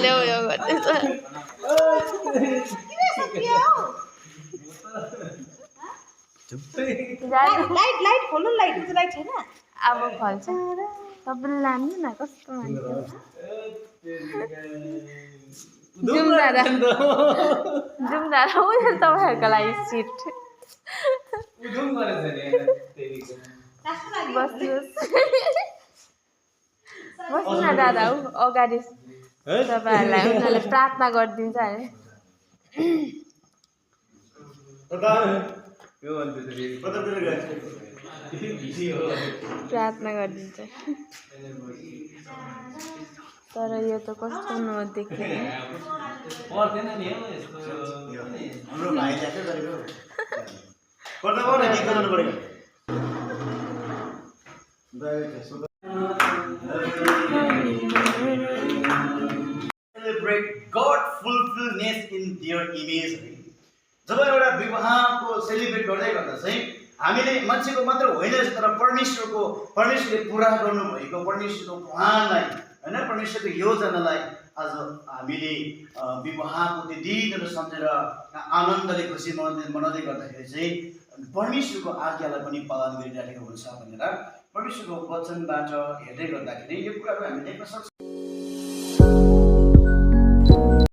ल्याउ यो गर्दैछ light light खोल्नु लाइट लाइट छैन अब फल्छ तपाईँले लानु न कस्तो मान्छे जाउँ दादा उयो तपाईँहरूको लागि सिट बस्नु न दादा अगाडि तपाईँहरूलाई उनीहरूले प्रार्थना गरिदिन्छ अरे प्रार्थना गरिदिन्छ तर यो त कस्तो नदेखि Celebrate God fulfillment in their image. जब एउटा विवाहको सेलिब्रेट गर्दै गर्दा चाहिँ हामीले मान्छेको मात्र होइन तर परमेश्वरले पुरा गर्नुभएको परमेश्वरको प्लानलाई हैन परमेश्वरको योजनालाई आज हामीले विवाहको त्यो दिनहरू सम्झेर आनन्दले खुसी मनाउँदै गर्दाखेरि चाहिँ परमेश्वरको आज्ञालाई पनि पालन गरिरहेको हुन्छ भनेर परमेश्वरको वचनबाट हेर्दै गर्दाखेरि यो कुराहरू हामी देख्न सक्छौँ।